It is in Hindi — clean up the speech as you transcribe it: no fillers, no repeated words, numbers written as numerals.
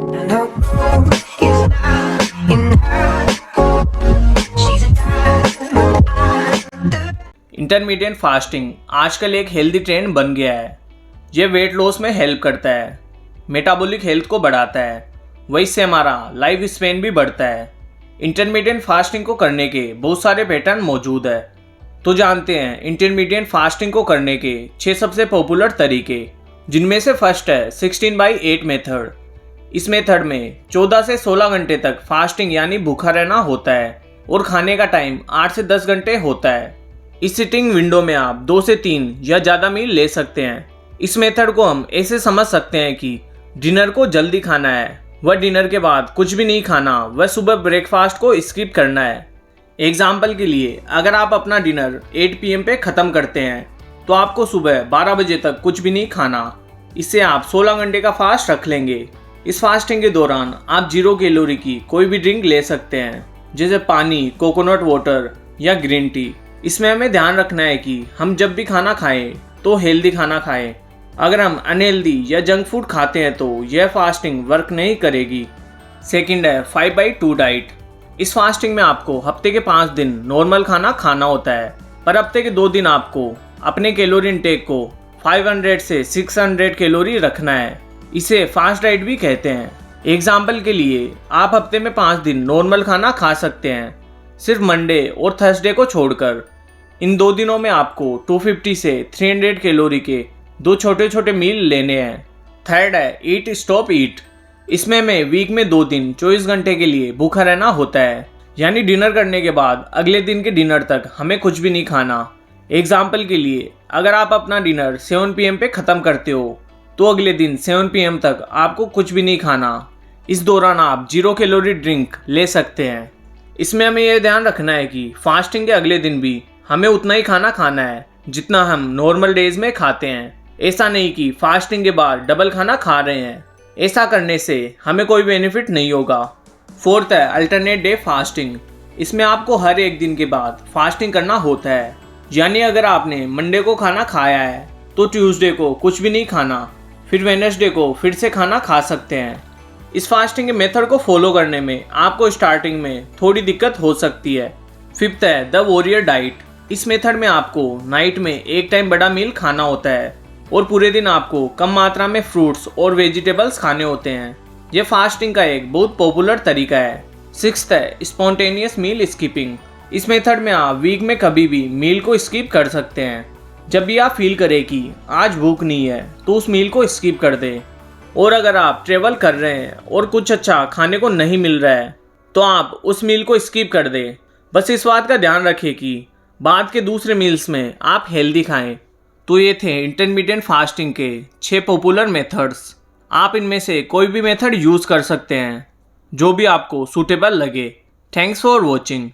And her goal is not in her. She's a diamond. Intermediate fasting आजकल एक हेल्दी ट्रेंड बन गया है। ये वेट लॉस में हेल्प करता है, मेटाबॉलिक हेल्थ को बढ़ाता है, वहीं से हमारा लाइफ स्पेन भी बढ़ता है। इंटरमीडिएट फास्टिंग को करने के बहुत सारे पैटर्न मौजूद है, तो जानते हैं इंटरमीडिएट फास्टिंग को करने के 6 सबसे पॉपुलर तरीके, जिनमें से फर्स्ट है 16/8 मेथड। इस मेथड में 14 से 16 घंटे तक फास्टिंग यानी भूखा रहना होता है और खाने का टाइम 8 से 10 घंटे होता है। इस सिटिंग विंडो में आप 2 से 3 या ज़्यादा मील ले सकते हैं। इस मेथड को हम ऐसे समझ सकते हैं कि डिनर को जल्दी खाना है, वह डिनर के बाद कुछ भी नहीं खाना, वह सुबह ब्रेकफास्ट को स्किप करना है। एग्जाम्पल के लिए अगर आप अपना डिनर 8 PM पे ख़त्म करते हैं तो आपको सुबह 12 बजे तक कुछ भी नहीं खाना। इससे आप 16 घंटे का फास्ट रख लेंगे। इस फास्टिंग के दौरान आप 0 कैलोरी की कोई भी ड्रिंक ले सकते हैं, जैसे पानी, कोकोनट वाटर या ग्रीन टी। इसमें हमें ध्यान रखना है कि हम जब भी खाना खाएं तो हेल्दी खाना खाएं। अगर हम अनहेल्दी या जंक फूड खाते हैं तो यह फास्टिंग वर्क नहीं करेगी। सेकंड है 5/2 डाइट। इस फास्टिंग में आपको हफ्ते के 5 दिन नॉर्मल खाना खाना होता है, पर हफ्ते के 2 दिन आपको अपने कैलोरी इंटेक को 500 से 600 कैलोरी रखना है। इसे फास्ट डाइट भी कहते हैं। एग्जाम्पल के लिए आप हफ्ते में 5 दिन नॉर्मल खाना खा सकते हैं, सिर्फ मंडे और थर्सडे को छोड़कर। इन 2 दिनों में आपको 250 से 300 कैलोरी के 2 छोटे छोटे मील लेने हैं। थर्ड है ईट स्टॉप ईट। इसमें हमें वीक में 2 दिन 24 घंटे के लिए भूखा रहना होता है, यानी डिनर करने के बाद अगले दिन के डिनर तक हमें कुछ भी नहीं खाना। एग्जाम्पल के लिए अगर आप अपना डिनर 7 PM पे ख़त्म करते हो तो अगले दिन 7 PM तक आपको कुछ भी नहीं खाना। इस दौरान आप 0 कैलोरी ड्रिंक ले सकते हैं। इसमें हमें यह ध्यान रखना है कि फास्टिंग के अगले दिन भी हमें उतना ही खाना खाना है जितना हम नॉर्मल डेज में खाते हैं। ऐसा नहीं कि फास्टिंग के बाद डबल खाना खा रहे हैं। ऐसा करने से हमें कोई बेनिफिट नहीं होगा। फोर्थ है अल्टरनेट डे फास्टिंग। इसमें आपको हर एक दिन के बाद फास्टिंग करना होता है, यानी अगर आपने मंडे को खाना खाया है तो ट्यूसडे को कुछ भी नहीं खाना, फिर वेडनेसडे को फिर से खाना खा सकते हैं। इस फास्टिंग के मेथड को फॉलो करने में आपको स्टार्टिंग में थोड़ी दिक्कत हो सकती है। फिफ्थ है द वॉरियर डाइट। इस मेथड में आपको नाइट में एक टाइम बड़ा मील खाना होता है और पूरे दिन आपको कम मात्रा में फ्रूट्स और वेजिटेबल्स खाने होते हैं। यह फास्टिंग का एक बहुत पॉपुलर तरीका है। सिक्स्थ है स्पॉन्टेनियस मील स्किपिंग। इस मेथड में आप वीक में कभी भी मील को स्किप कर सकते हैं। जब भी आप फील करें कि आज भूख नहीं है तो उस मील को स्किप कर दें। और अगर आप ट्रेवल कर रहे हैं और कुछ अच्छा खाने को नहीं मिल रहा है तो आप उस मील को स्किप कर दें। बस इस बात का ध्यान रखें कि बाद के दूसरे मील्स में आप हेल्दी खाएं। तो ये थे इंटरमीडिएट फास्टिंग के 6 पॉपुलर मेथड्स। आप इनमें से कोई भी मेथड यूज़ कर सकते हैं, जो भी आपको सूटेबल लगे। Thanks for watching.